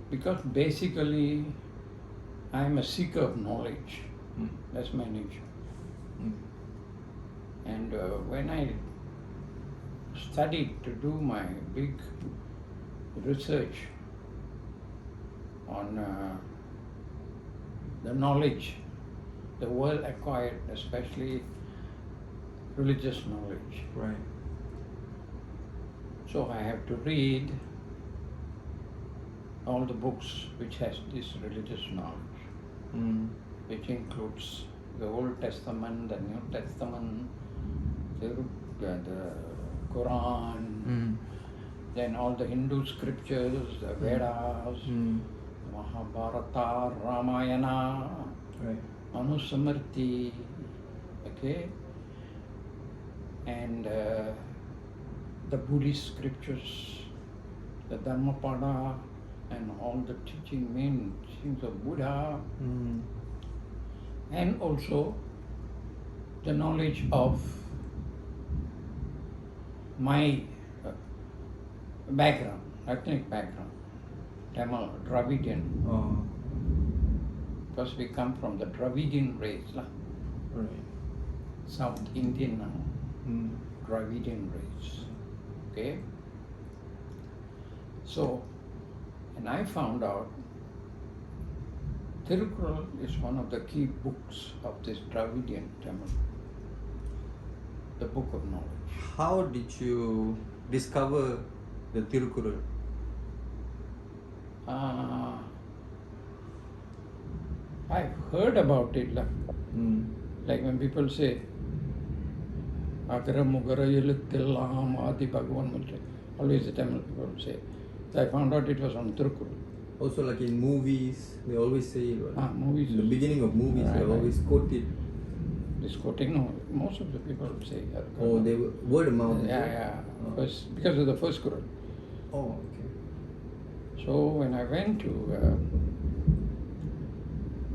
Because basically I am a seeker of knowledge. That's my nature. And when I studied to do my big research on the knowledge the world acquired, especially religious knowledge. Right. So I have to read all the books which has this religious knowledge, which includes the Old Testament, the New Testament, the Quran, then all the Hindu scriptures, the Vedas, Mahabharata, Ramayana, Right. Manusamriti, okay, and the Buddhist scriptures, the Dhammapada, and all the main teachings of Buddha, and also the knowledge of my background, ethnic background, Tamil, Dravidian, because we come from the Dravidian race, Right. South Indian Dravidian race, okay. So, and I found out Thirukkural is one of the key books of this Dravidian Tamil, the book of knowledge. How did you discover the Thirukkural? I've heard about it, like when people say, Agara Mugara Yeluttillam Adi Bhagavan Mulche, always the Tamil people say. So I found out it was on Thirukkural. Also, like in movies, they always say it. Right? Movies. In the beginning of movies, Right, they always quote it. This quoting, no, most of the people say. Oh, they were word of mouth. Yeah. Because of the first Quran. Oh, okay. So when I went to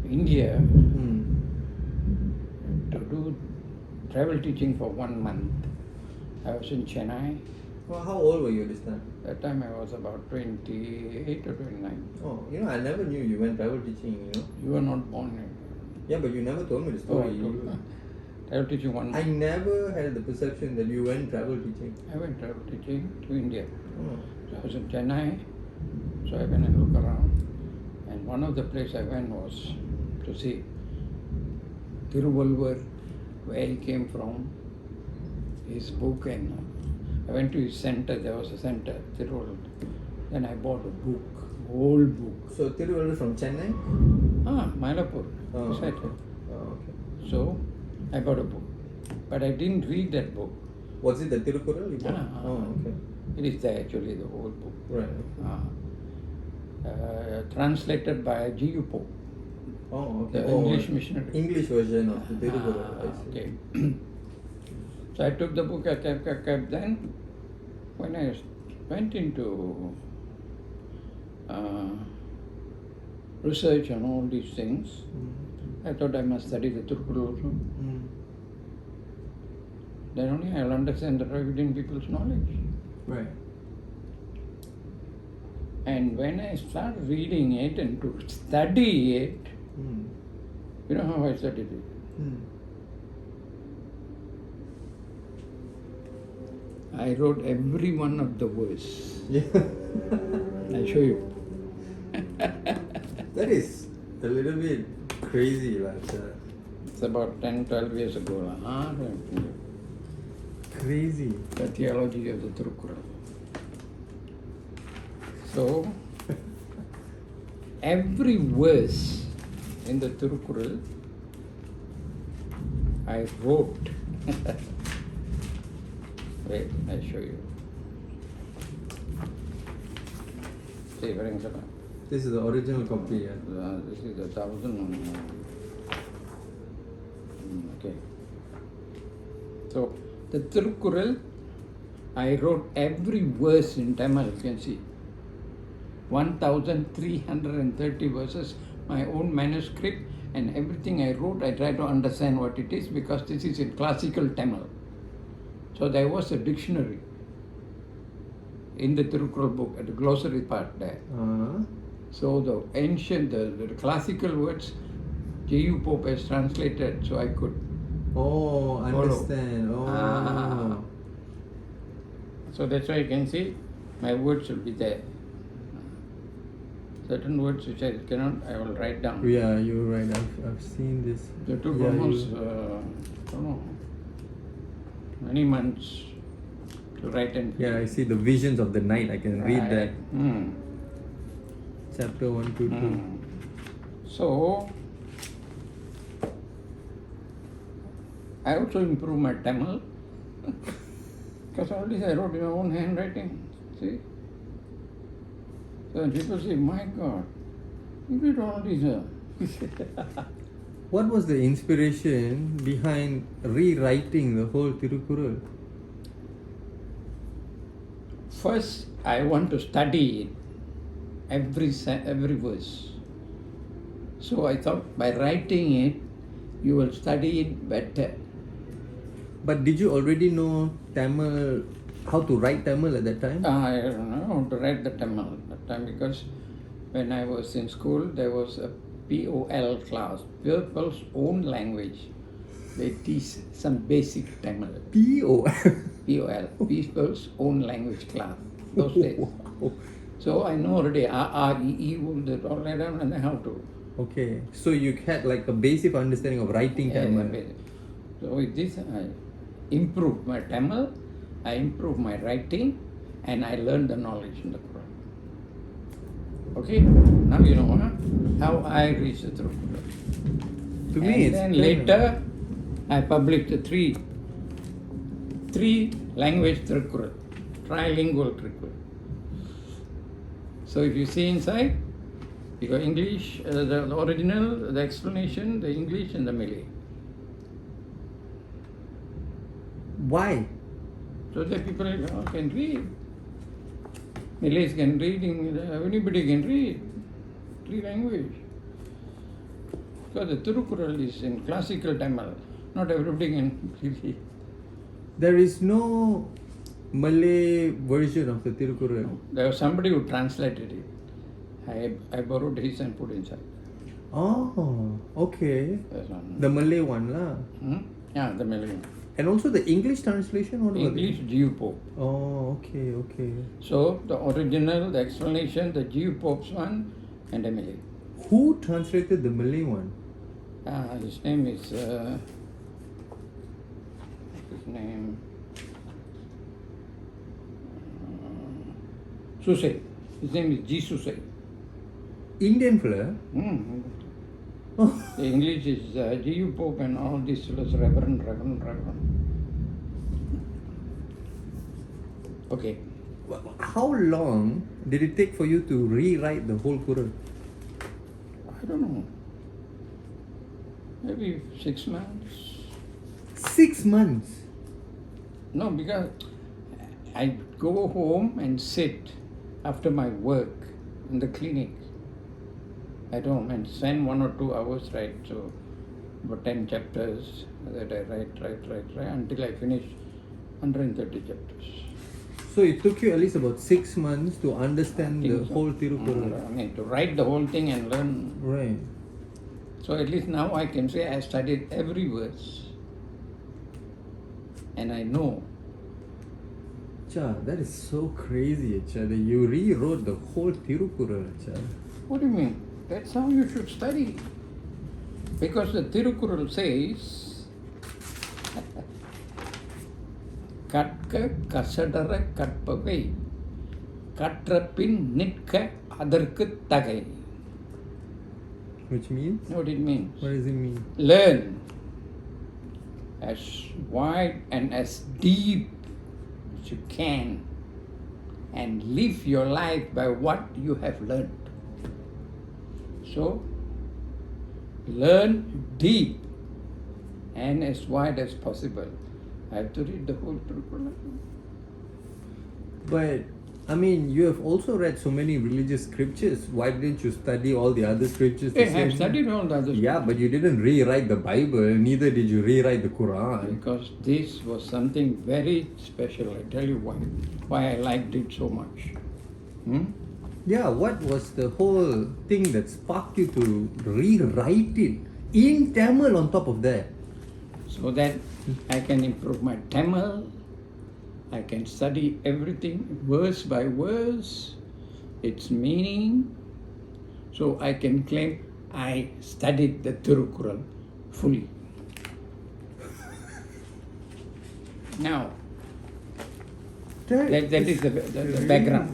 India to do travel teaching for 1 month, I was in Chennai. Well, how old were you this time? That time I was about 28 or 29. Oh, I never knew you went travel teaching, You were not born. Yeah, but you never told me the story. Travel teaching 1 month. I never had the perception that you went travel teaching. I went travel teaching to India. Oh. So I was in Chennai, so I went and looked around. And one of the places I went was to see Thiruvalluvar, where he came from, his book, and I went to his center. There was a center, Thiruvalluvar. Then I bought a book, old book. So Thiruvalluvar from Chennai? Mylapore. Oh. Beside it. Oh, okay. So I bought a book, but I didn't read that book. Was it the Thirukkural you bought? Oh, okay. It is there actually, the old book. Right. Translated by G.U. Pope. Oh, okay. The English missionary. English version of the Thirukkural. I see. Okay. So I took the book, I kept. Then when I went into research on all these things, I thought I must study the Thirukkural also. Then only I'll understand the Dravidian people's knowledge. Right. And when I start reading it and to study it, you know how I studied it? I wrote every one of the verse. Yeah. I'll show you. That is a little bit crazy, like. It's about 10, 12 years ago. Crazy. The theology of the Thirukkural. So, every verse in the Thirukkural I wrote. Wait, I'll show you. See, This is the original copy. Yeah. This is the 1001. Okay. So, the Thirukkural, I wrote every verse in Tamil, you can see. 1,330 verses, my own manuscript, and everything I wrote, I try to understand what it is because this is in classical Tamil. So there was a dictionary in the Thirukkural book, at the glossary part there. So the ancient, the classical words, J.U. Pope has translated, so I could. Oh, understand. Oh. Ah. So that's why you can see my words will be there. Certain words which I cannot, I will write down. Yeah, you're right. I've seen this. It took Yeah, almost, don't know, many months to write and Yeah, I see the visions of the night. I can read that. Chapter 1 to 2. So, I also improved my Tamil because all this I wrote in my own handwriting. See? So when people say, my God, you did all this. What was the inspiration behind rewriting the whole Thirukkural? First, I want to study it, every verse. So I thought by writing it, you will study it better. But did you already know Tamil, how to write Tamil at that time? I don't know how to write the Tamil at that time because when I was in school, there was a POL class, People's Own Language. They teach some basic Tamil. PO. POL, People's Own Language class, those days. Wow. So I know already A, E, all that, and how to. Okay, so you had like a basic understanding of writing Tamil. Basic. So with this, I improved my Tamil, I improved my writing, and I learned the knowledge in the Quran. Okay, now you know how I reached the Thirukkural. To me, it's then kind of- later, I published the three language Thirukkural, trilingual Thirukkural. So if you see inside, you got English, the original, the explanation, the English, and the Malay. Why? So that people can read. Malays can read, anybody can read. Three language. Because the Thirukkural is in classical Tamil. Not everybody can read. There is no Malay version of the Thirukkural. There was somebody who translated it. I borrowed his and put inside. Oh, okay. That's one. The Malay one lah. Yeah, the Malay. And also the English translation? What was English, it? J.U. Pope. Oh, okay, okay. So the original, the explanation, the J.U. Pope's one, and the Malay. Who translated the Malay one? His name is. His name. Susay. His name is G. Susay. Indian fella? Oh. The English is J.U. Pope and all this was Reverend. Okay. How long did it take for you to rewrite the whole Quran? I don't know. Maybe 6 months. 6 months? No, because I go home and sit after my work in the clinic at home and spend 1 or 2 hours, right? So about 10 chapters that I write until I finish 130 chapters. So it took you at least about 6 months to understand the whole Thirukkural. I mean, to write the whole thing and learn. Right. So at least now I can say I studied every verse. And I know. Cha, that is so crazy, Cha, that you rewrote the whole Thirukkural, Cha. What do you mean? That's how you should study. Because the Thirukkural says, Katka kasadara katpavai, katrapin nitka adarku tagai. Which means? What it means? What does it mean? Learn as wide and as deep as you can and live your life by what you have learned. So, learn deep and as wide as possible. I have to read the whole Thirukkural. But, I mean, you have also read so many religious scriptures. Why didn't you study all the other scriptures? I have studied all the others. Yeah, but you didn't rewrite the Bible, neither did you rewrite the Quran. Because this was something very special. I tell you why I liked it so much. Yeah, what was the whole thing that sparked you to rewrite it in Tamil on top of that? So that I can improve my Tamil, I can study everything verse by verse, its meaning, so I can claim I studied the Thirukkural fully. Now, that is the background.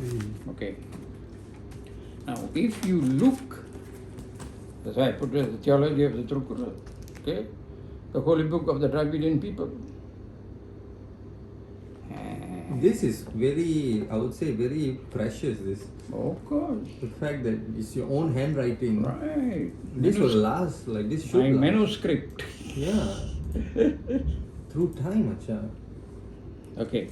Okay. Now, if you look, that's why I put the theology of the Thirukkural, okay, the holy book of the Dravidian people. This is very, I would say, very precious. This, Of course. the fact that it's your own handwriting. Right. This will last, like this should My last. manuscript. Yeah. Through time, acha. Okay.